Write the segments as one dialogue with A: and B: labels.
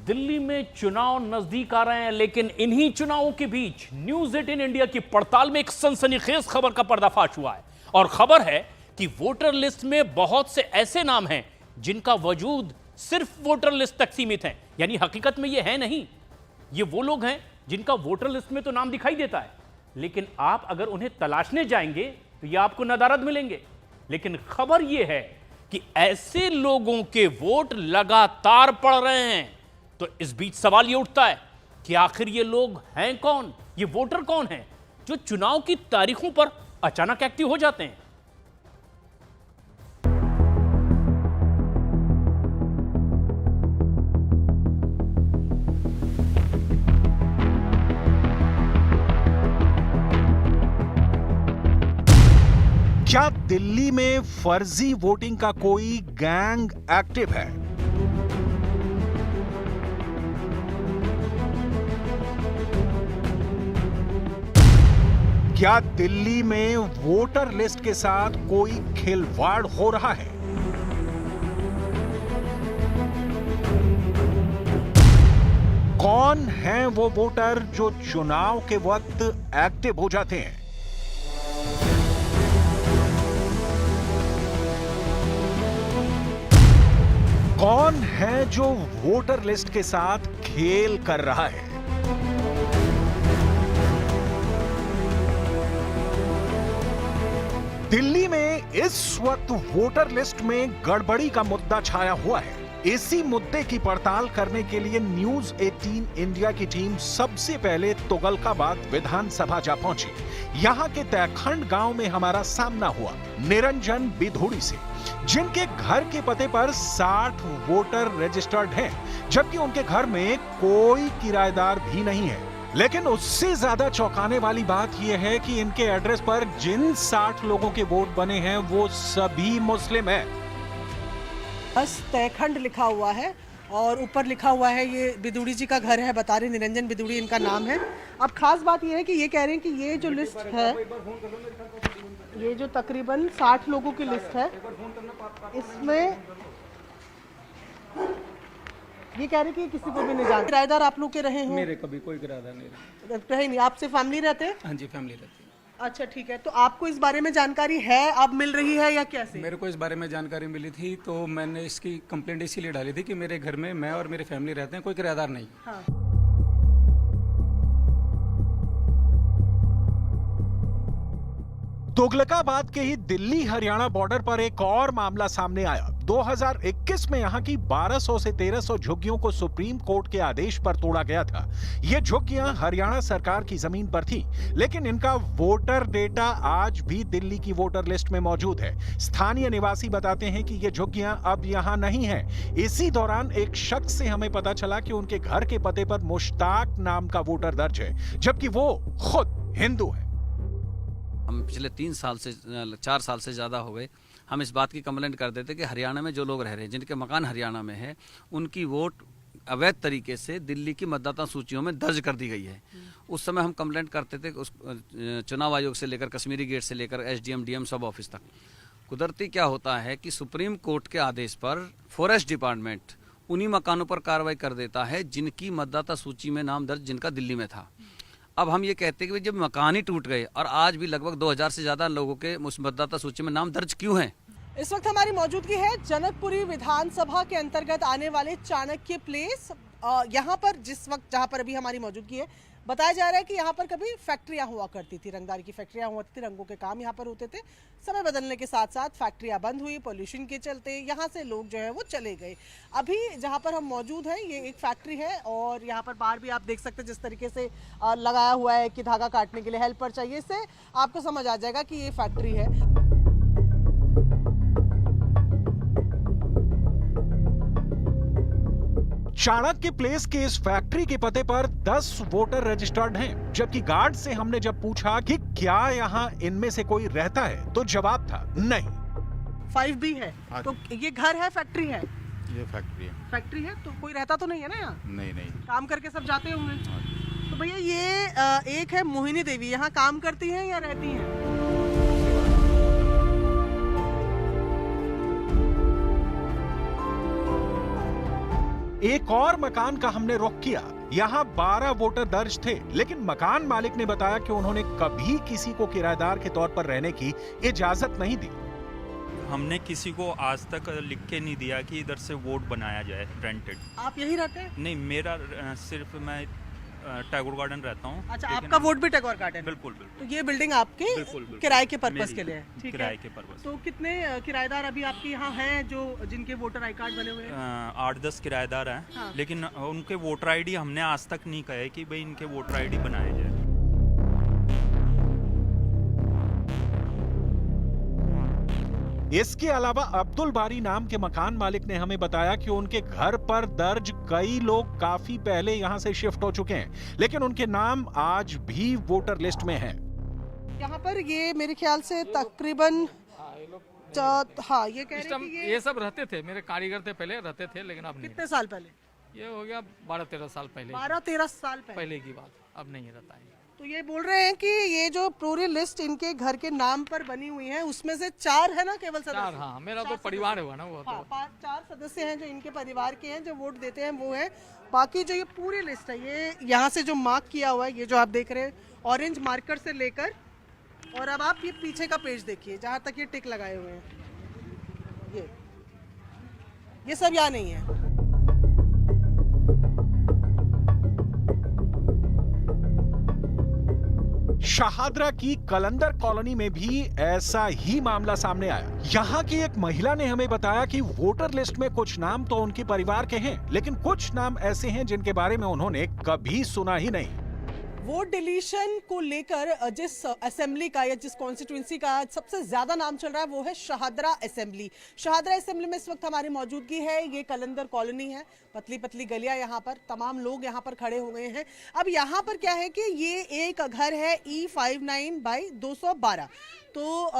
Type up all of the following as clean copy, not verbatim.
A: दिल्ली में चुनाव नजदीक आ रहे हैं, लेकिन इन्हीं चुनावों के बीच न्यूज 18 इंडिया की पड़ताल में एक सनसनीखेज खबर का पर्दाफाश हुआ है। और खबर है कि वोटर लिस्ट में बहुत से ऐसे नाम हैं जिनका वजूद सिर्फ वोटर लिस्ट तक सीमित है। यानी हकीकत में ये है नहीं, ये वो लोग हैं जिनका वोटर लिस्ट में तो नाम दिखाई देता है, लेकिन आप अगर उन्हें तलाशने जाएंगे तो ये आपको नदारद मिलेंगे। लेकिन खबर यह है कि ऐसे लोगों के वोट लगातार पड़ रहे हैं। तो इस बीच सवाल यह उठता है कि आखिर ये लोग हैं कौन, ये वोटर कौन हैं जो चुनाव की तारीखों पर अचानक एक्टिव हो जाते हैं।
B: क्या दिल्ली में फर्जी वोटिंग का कोई गैंग एक्टिव है? क्या दिल्ली में वोटर लिस्ट के साथ कोई खिलवाड़ हो रहा है? कौन हैं वो वोटर जो चुनाव के वक्त एक्टिव हो जाते हैं? कौन है जो वोटर लिस्ट के साथ खेल कर रहा है? दिल्ली में इस वक्त वोटर लिस्ट में गड़बड़ी का मुद्दा छाया हुआ है। इसी मुद्दे की पड़ताल करने के लिए न्यूज 18 इंडिया की टीम सबसे पहले तुगलकाबाद विधानसभा जा पहुंची। यहां के तैखंड गांव में हमारा सामना हुआ निरंजन बिधूड़ी से, जिनके घर के पते पर 60 वोटर रजिस्टर्ड हैं, जबकि उनके घर में कोई किराएदार भी नहीं है। लेकिन उससे ज्यादा चौंकाने वाली बात यह है कि इनके एड्रेस पर जिन 60 लोगों के वोट बने हैं वो सभी मुस्लिम हैं।
C: बस तैखंड लिखा हुआ है और ऊपर लिखा हुआ है ये बिधूड़ी जी का घर है, बता रहे निरंजन बिधूड़ी इनका नाम है। अब खास बात ये है कि ये कह रहे हैं कि ये जो लिस्ट है, ये जो तकरीबन 60 लोगों की लिस्ट है, इसमें ये कह रहे हैं कि किसी को भी नहीं जानते। किराएदार आप लोग के रहे हो?
D: मेरे कभी कोई किराएदार नहीं
C: रहे नहीं। आपसे फैमिली रहते हैं?
D: हाँ जी, फैमिली रहती है।
C: अच्छा ठीक है, तो आपको इस बारे में जानकारी है, अब मिल रही है या कैसे?
D: मेरे को इस बारे में जानकारी मिली थी तो मैंने इसकी कंप्लेंट इसीलिए डाली थी कि मेरे घर में मैं और मेरी फैमिली रहते हैं, कोई किराएदार नहीं।
C: हाँ।
B: तुगलकाबाद के ही दिल्ली हरियाणा बॉर्डर पर एक और मामला सामने आया। 2021 में यहां की 1200 से 1300 झुग्गियों को सुप्रीम कोर्ट के आदेश पर तोड़ा गया था। ये झुग्गियां हरियाणा सरकार की जमीन पर थी, लेकिन इनका वोटर डेटा आज भी दिल्ली की वोटर लिस्ट में मौजूद है। स्थानीय निवासी बताते हैं कि ये झुग्गियां अब यहां नहीं हैं। इसी दौरान एक शख्स से हमें पता चला कि उनके घर के पते पर मुश्ताक नाम का वोटर दर्ज है, जबकि वो खुद हिंदू है।
E: हम पिछले 3 साल से 4 साल से ज़्यादा हो गए, हम इस बात की कंप्लेंट करते थे कि हरियाणा में जो लोग रह रहे हैं, जिनके मकान हरियाणा में है, उनकी वोट अवैध तरीके से दिल्ली की मतदाता सूचियों में दर्ज कर दी गई है। उस समय हम कंप्लेंट करते थे उस चुनाव आयोग से लेकर कश्मीरी गेट से लेकर SDM DM सब ऑफिस तक। कुदरती क्या होता है कि सुप्रीम कोर्ट के आदेश पर फॉरेस्ट डिपार्टमेंट उन्हीं मकानों पर कार्रवाई कर देता है जिनकी मतदाता सूची में नाम दर्ज जिनका दिल्ली में था। अब हम ये कहते हैं कि जब मकान ही टूट गए और आज भी लगभग 2000 से ज़्यादा लोगों के मतदाता सूची में नाम दर्ज क्यों हैं?
C: इस वक्त हमारी मौजूदगी है जनकपुरी विधानसभा के अंतर्गत आने वाले चाणक्य प्लेस। यहाँ पर जिस वक्त जहाँ पर अभी हमारी मौजूदगी है, बताया जा रहा है कि यहाँ पर कभी फैक्ट्रियाँ हुआ करती थी, रंगदारी की फैक्ट्रियाँ हुआ करती थी, रंगों के काम यहाँ पर होते थे। समय बदलने के साथ साथ फैक्ट्रियाँ बंद हुई, पोल्यूशन के चलते यहाँ से लोग जो है वो चले गए। अभी जहाँ पर हम मौजूद हैं ये एक फैक्ट्री है और यहाँ पर बाहर भी आप देख सकते हैं जिस तरीके से लगाया हुआ है कि धागा काटने के लिए हेल्पर चाहिए। इससे आपको समझ आ जाएगा कि ये फैक्ट्री है।
B: चाणक्य प्लेस के इस फैक्ट्री के पते पर 10 वोटर रजिस्टर्ड हैं, जबकि गार्ड से हमने जब पूछा कि क्या यहाँ इनमें से कोई रहता है तो जवाब था नहीं।
C: 5B है। तो ये घर है, फैक्ट्री है?
F: ये फैक्ट्री है।
C: फैक्ट्री है तो कोई रहता तो नहीं है ना यहाँ?
F: नहीं नहीं,
C: काम करके सब जाते होंगे। तो भैया ये एक है मोहिनी देवी, यहाँ काम करती हैं या रहती हैं?
B: एक और मकान का हमने रुख किया। यहाँ 12 वोटर दर्ज थे, लेकिन मकान मालिक ने बताया कि उन्होंने कभी किसी को किराएदार के तौर पर रहने की इजाजत नहीं दी।
F: हमने किसी को आज तक लिख के नहीं दिया कि इधर से वोट बनाया जाए रेंटेड।
C: आप यही रहते हैं?
F: नहीं, मेरा सिर्फ मैं टैगोर गार्डन रहता हूँ।
C: अच्छा,
F: लेकिन
C: आपका वोट भी टैगोर गार्डन है?
F: बिल्कुल बिल्कुल।
C: तो ये बिल्डिंग आपके किराए के पर्पस के लिए है? ठीक है।
F: किराए के पर्पस।
C: तो कितने किराएदार अभी आपके यहाँ हैं जो जिनके वोटर आई कार्ड बने हुए हैं?
F: 8-10 किराएदार हैं।
C: हाँ।
F: लेकिन उनके वोटर आईडी हमने आज तक नहीं कहे कि भाई इनके वोटर आईडी बनाए जाए।
B: इसके अलावा अब्दुल बारी नाम के मकान मालिक ने हमें बताया कि उनके घर पर दर्ज कई लोग काफी पहले यहां से शिफ्ट हो चुके हैं, लेकिन उनके नाम आज भी वोटर लिस्ट में हैं।
C: यहाँ पर ये मेरे ख्याल से तकरीबन हाँ, ये कह रहे हैं कि
G: ये सब रहते थे, मेरे कारीगर थे पहले, रहते थे, लेकिन अब नहीं।
C: कितने साल पहले?
G: ये हो गया 12-13 साल पहले।
C: 12-13 साल
G: पहले की बात, अब नहीं रहता है।
C: तो ये बोल रहे हैं कि ये जो पूरी लिस्ट इनके घर के नाम पर बनी हुई है, उसमें से 4 है ना केवल सदस्य?
G: 4, हाँ, मेरा तो परिवार हुआ ना वो।
C: हाँ, 4 सदस्य हैं जो इनके परिवार के हैं, जो वोट देते हैं वो है। बाकी जो ये पूरी लिस्ट है, ये यहाँ से जो मार्क किया हुआ है, ये जो आप देख रहे हैं ऑरेंज मार्कर से लेकर, और अब आप ये पीछे का पेज देखिए जहाँ तक ये टिक लगाए हुए हैं, ये सब यहाँ नहीं है।
B: शाहदरा की कलंदर कॉलोनी में भी ऐसा ही मामला सामने आया। यहाँ की एक महिला ने हमें बताया कि वोटर लिस्ट में कुछ नाम तो उनके परिवार के हैं, लेकिन कुछ नाम ऐसे हैं जिनके बारे में उन्होंने कभी सुना ही नहीं।
C: वोट डिलीशन को लेकर जिस असेंबली का या जिस कॉन्स्टिट्यूंसी का सबसे ज्यादा नाम चल रहा है वो है शाहदरा असेंबली। शाहदरा असेंबली में इस वक्त हमारी मौजूदगी है। ये कलंदर कॉलोनी है, पतली पतली गलियां, यहाँ पर तमाम लोग यहाँ पर खड़े हो गए हैं। अब यहाँ पर क्या है कि ये एक घर है E59/212, तो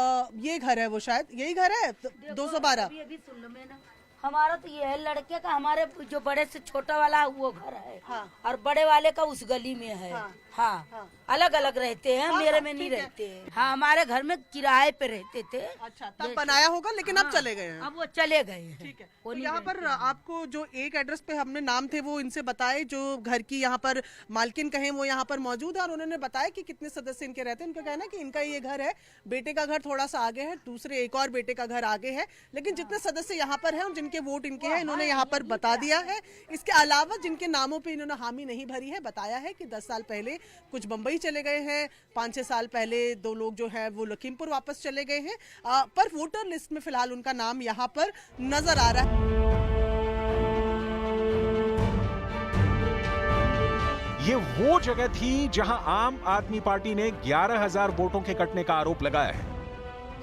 C: ये घर है, वो शायद यही घर है 212।
H: अभी सुन लो मैं ना, हमारा तो ये है लड़के का, हमारे जो बड़े से छोटा वाला है वो घर है।
C: हाँ।
H: और बड़े वाले का उस गली में है।
C: हाँ।
H: हाँ। अलग अलग रहते हैं।
C: हाँ,
H: मेरे में
C: ठीक
H: नहीं
C: है।
H: रहते हैं। हाँ, हमारे घर में किराए पे रहते थे।
C: अच्छा, तब बनाया होगा, लेकिन अब
H: हाँ,
C: चले गए हैं।
H: अब वो चले गए हैं।
C: ठीक है।
H: वो
C: तो
H: नहीं
C: यहाँ पर
H: रहते हैं।
C: आपको जो एक एड्रेस पे हमने नाम थे वो इनसे बताए, जो घर की यहाँ पर मालकिन कहें वो यहाँ पर मौजूद है, और उन्होंने बताया कि कितने सदस्य इनके रहते हैं। उनका कहना है कि इनका ये घर है, बेटे का घर थोड़ा सा आगे है, दूसरे एक और बेटे का घर आगे है, लेकिन जितने सदस्य यहाँ पर हैं और जिनके वोट इनके हैं, इन्होंने यहाँ पर बता दिया है। इसके अलावा जिनके नामों पे इन्होंने हामी नहीं भरी है, बताया है कि 10 साल पहले कुछ बंबई चले गए हैं, 5-6 साल पहले 2 लोग जो है वो लखीमपुर वापस चले गए हैं, पर वोटर लिस्ट में फिलहाल उनका नाम यहाँ पर नजर आ रहा है।
B: ये वो जगह थी जहां आम आदमी पार्टी ने 11,000 वोटों के कटने का आरोप लगाया है।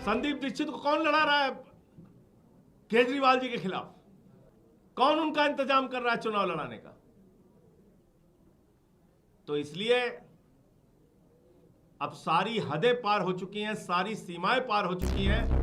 I: संदीप दीक्षित को कौन लड़ा रहा है केजरीवाल जी के खिलाफ? कौन उनका इंतजाम कर रहा है चुनाव लड़ाने का? तो इसलिए अब सारी हदें पार हो चुकी हैं, सारी सीमाएं पार हो चुकी हैं।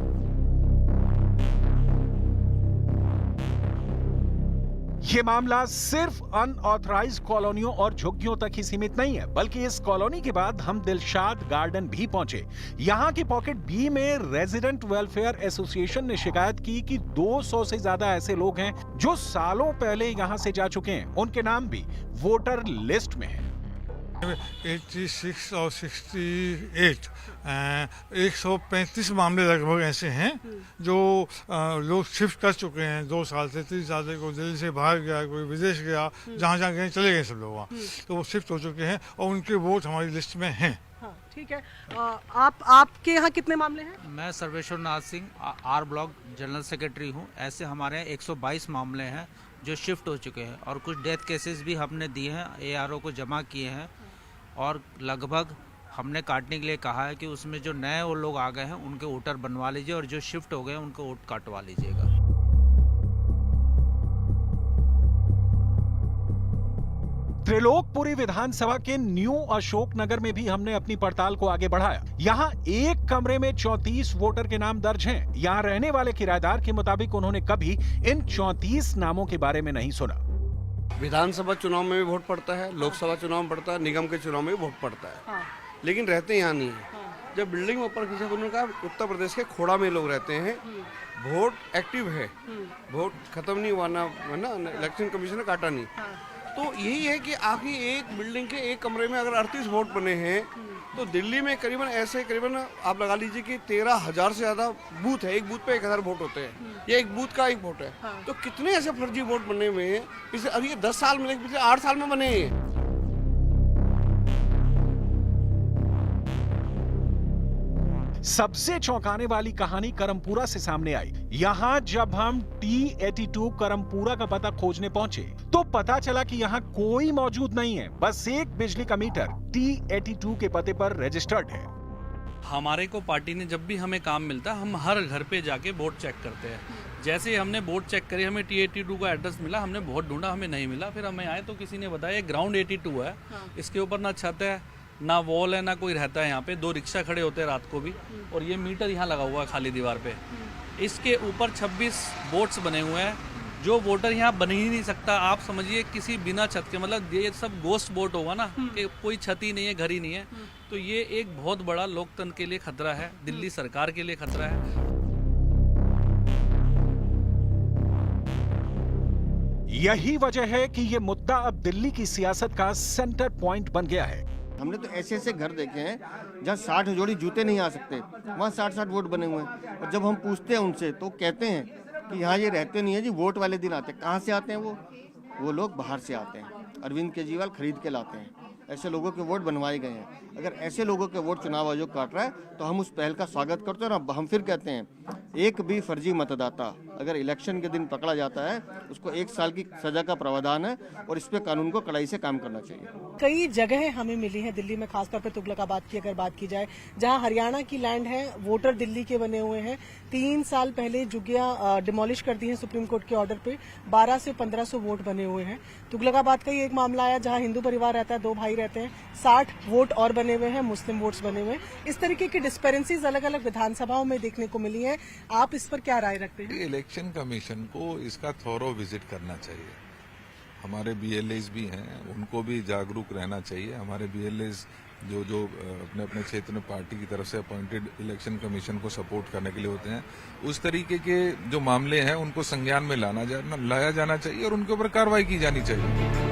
B: ये मामला सिर्फ अनऑथराइज्ड कॉलोनियों और झुग्गियों तक ही सीमित नहीं है, बल्कि इस कॉलोनी के बाद हम दिलशाद गार्डन भी पहुंचे। यहाँ की पॉकेट बी में रेजिडेंट वेलफेयर एसोसिएशन ने शिकायत की कि 200 से ज्यादा ऐसे लोग हैं जो सालों पहले यहाँ से जा चुके हैं। उनके नाम भी वोटर लिस्ट में हैं।
J: 86 और 68 135 मामले लगभग ऐसे हैं जो लोग शिफ्ट कर चुके हैं 2 साल से 3 साल से। कोई दिल्ली से बाहर गया, कोई विदेश गया, जहाँ जहाँ गए चले गए सब लोग वहाँ, तो वो शिफ्ट हो चुके हैं और उनके वोट हमारी लिस्ट में हैं।
C: हाँ, ठीक है। आपके यहाँ कितने मामले हैं?
E: मैं Sarveshwar Nath Singh R block general secretary हूँ। ऐसे हमारे यहाँ 122 मामले हैं जो शिफ्ट हो चुके हैं, और कुछ डेथ केसेस भी हमने दिए हैं, ARO को जमा किए हैं, और लगभग हमने काटने के लिए कहा है कि उसमें जो नए वो लोग आ गए हैं उनके वोटर बनवा लीजिए, और जो शिफ्ट हो गए हैं उनको वोट काटवा लीजिएगा।
B: त्रिलोकपुरी विधानसभा के न्यू अशोकनगर में भी हमने अपनी पड़ताल को आगे बढ़ाया। यहाँ एक कमरे में 34 वोटर के नाम दर्ज हैं। यहाँ रहने वाले किराएदार के मुताबिक उन्होंने कभी इन 34 नामों के बारे में नहीं सुना।
K: विधानसभा चुनाव में भी वोट पड़ता है, लोकसभा चुनाव में पड़ता है, निगम के चुनाव में भी वोट पड़ता है, लेकिन रहते यहाँ नहीं है। जब बिल्डिंग में ऊपर खींचा तो उन्होंने कहा उत्तर प्रदेश के खोड़ा में लोग रहते हैं, वोट एक्टिव है, वोट खत्म नहीं हुआ ना, है ना, इलेक्शन कमीशन ने काटा नहीं। तो यही है कि आखिर एक बिल्डिंग के एक कमरे में अगर 38 वोट बने हैं तो दिल्ली में करीबन आप लगा लीजिए कि 13,000 से ज़्यादा बूथ है। एक बूथ पे 1,000 वोट होते हैं, ये एक बूथ का एक वोट है। तो कितने ऐसे फर्जी वोट बने हुए हैं पिछले, अभी 10 साल में, पिछले 8 साल में बने हैं।
B: सबसे चौंकाने वाली कहानी करमपुरा से सामने आई। यहाँ जब हम T82 करमपुरा का पता खोजने पहुंचे तो पता चला कि यहाँ कोई मौजूद नहीं है, बस एक बिजली का मीटर T82 के पते पर रजिस्टर्ड है।
E: हमारे को पार्टी ने जब भी हमें काम मिलता है, हम हर घर पे जाके वोट चेक करते हैं। जैसे ही हमने वोट चेक करी, हमें T82 का एड्रेस मिला, हमने बहुत ढूंढा, हमें नहीं मिला। फिर हमें आए तो किसी ने बताया ग्राउंड 82 है, इसके ऊपर ना छत है, ना वॉल है, ना कोई रहता है यहाँ पे। 2 रिक्शा खड़े होते हैं रात को भी, और ये मीटर यहाँ लगा हुआ है खाली दीवार पे। इसके ऊपर 26 वोट्स बने हुए हैं। जो वोटर यहाँ बन ही नहीं सकता, आप समझिए किसी बिना छत के, मतलब ये सब गोस्ट वोट होगा ना, कि कोई छत ही नहीं है, घर ही नहीं है। तो ये एक बहुत बड़ा लोकतंत्र के लिए खतरा है, दिल्ली सरकार के लिए खतरा है।
B: यही वजह है कि ये मुद्दा अब दिल्ली की सियासत का सेंटर पॉइंट बन गया है।
K: हमने तो ऐसे ऐसे घर देखे हैं जहाँ 60 जोड़ी जूते नहीं आ सकते, वहाँ 60-60 वोट बने हुए हैं। और जब हम पूछते हैं उनसे तो कहते हैं कि यहाँ ये रहते नहीं है जी, वोट वाले दिन आते हैं। कहाँ से आते हैं वो लोग बाहर से आते हैं, अरविंद केजरीवाल खरीद के लाते हैं। ऐसे लोगों के वोट बनवाए गए हैं। अगर ऐसे लोगों के वोट चुनाव आयोग काट रहा है तो हम उस पहल का स्वागत करते हैं। और हम फिर कहते हैं, एक भी फर्जी मतदाता अगर इलेक्शन के दिन पकड़ा जाता है, उसको 1 साल की सजा का प्रावधान है, और इस पे कानून को कड़ाई से काम करना चाहिए।
C: कई जगह हमें मिली है दिल्ली में, खासतौर पे तुगलकाबाद की अगर बात की जाए, जहां हरियाणा की लैंड है, वोटर दिल्ली के बने हुए हैं। 3 साल पहले जुगिया डिमोलिश कर दी है सुप्रीम कोर्ट के ऑर्डर पे, 1200 से 1500 वोट बने हुए हैं। तुगलकाबाद का ही एक मामला आया जहां हिंदू परिवार रहता है, 2 भाई रहते हैं, 60 वोट और बने हुए हैं, मुस्लिम वोट्स बने हुए हैं। इस तरीके की डिस्पेरेंसीज अलग अलग विधानसभाओं में देखने को मिली है। आप इस पर क्या राय रखते हैं?
J: इलेक्शन कमीशन को इसका थॉरो विजिट करना चाहिए। हमारे BLAs भी हैं, उनको भी जागरूक रहना चाहिए। हमारे BLAs जो अपने अपने क्षेत्र में पार्टी की तरफ से अपॉइंटेड इलेक्शन कमीशन को सपोर्ट करने के लिए होते हैं, उस तरीके के जो मामले हैं उनको संज्ञान में लाया जाना चाहिए और उनके ऊपर कार्रवाई की जानी चाहिए।